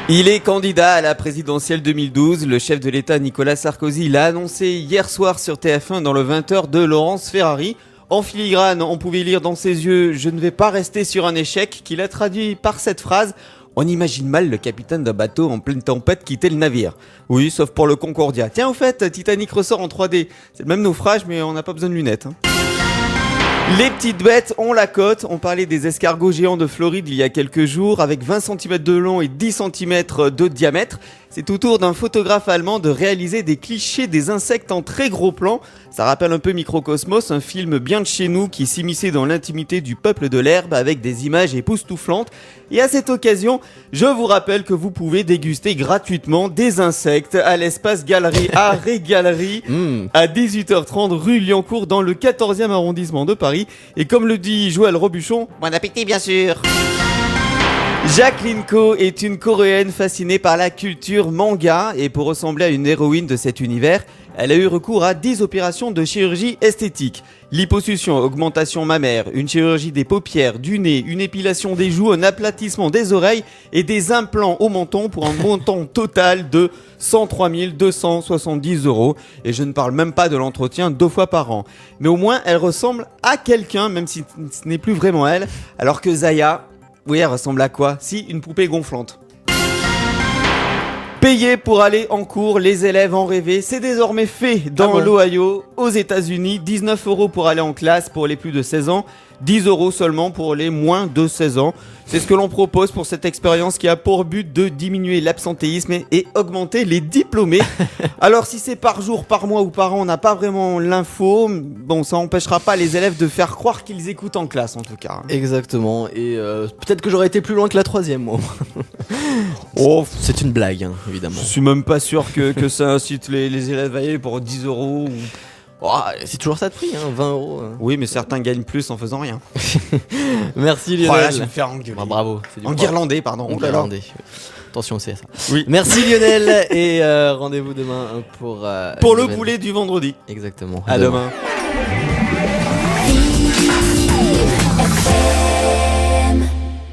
Il est candidat à la présidentielle 2012. Le chef de l'État Nicolas Sarkozy l'a annoncé hier soir sur TF1 dans le 20h de Laurence Ferrari. En filigrane, on pouvait lire dans ses yeux « Je ne vais pas rester sur un échec » qu'il a traduit par cette phrase. On imagine mal le capitaine d'un bateau en pleine tempête quitter le navire. Oui, sauf pour le Concordia. Tiens, au fait, Titanic ressort en 3D. C'est le même naufrage, mais on n'a pas besoin de lunettes. Les petites bêtes ont la cote. On parlait des escargots géants de Floride il y a quelques jours, avec 20 cm de long et 10 cm de diamètre. C'est au tour d'un photographe allemand de réaliser des clichés des insectes en très gros plan. Ça rappelle un peu Microcosmos, un film bien de chez nous qui s'immisçait dans l'intimité du peuple de l'herbe avec des images époustouflantes. Et à cette occasion, je vous rappelle que vous pouvez déguster gratuitement des insectes à l'espace Galerie Art et Galerie à 18h30 rue Liancourt dans le 14e arrondissement de Paris. Et comme le dit Joël Robuchon, bon appétit bien sûr. Jacqueline Ko est une Coréenne fascinée par la culture manga et pour ressembler à une héroïne de cet univers, elle a eu recours à 10 opérations de chirurgie esthétique. Liposuction, augmentation mammaire, une chirurgie des paupières, du nez, une épilation des joues, un aplatissement des oreilles et des implants au menton pour un montant total de 103 270 €. Et je ne parle même pas de l'entretien 2 fois par an. Mais au moins, elle ressemble à quelqu'un, même si ce n'est plus vraiment elle. Alors que Zaya, oui, elle ressemble à quoi? Si, une poupée gonflante. Payer pour aller en cours, les élèves en rêvaient, c'est désormais fait dans l'Ohio, aux États-Unis. 19 € pour aller en classe pour les plus de 16 ans, 10 € seulement pour les moins de 16 ans. C'est ce que l'on propose pour cette expérience qui a pour but de diminuer l'absentéisme et augmenter les diplômés. Alors si c'est par jour, par mois ou par an, on n'a pas vraiment l'info. Bon, ça n'empêchera pas les élèves de faire croire qu'ils écoutent en classe en tout cas. Exactement, et peut-être que j'aurais été plus loin que la 3e moi. Oh, c'est une blague, hein, évidemment. Je suis même pas sûr que ça incite les élèves à y aller pour 10 €. Oh, c'est toujours ça de prix, hein, 20 €. Oui, mais certains gagnent plus en faisant rien. Merci Lionel. Oh là, je vais me faire engueuler. Ah, bravo. Enguirlandais, pardon. Enguirlandais. Attention aussi à ça. Oui. Merci Lionel et rendez-vous demain pour le poulet du vendredi. Exactement. À demain.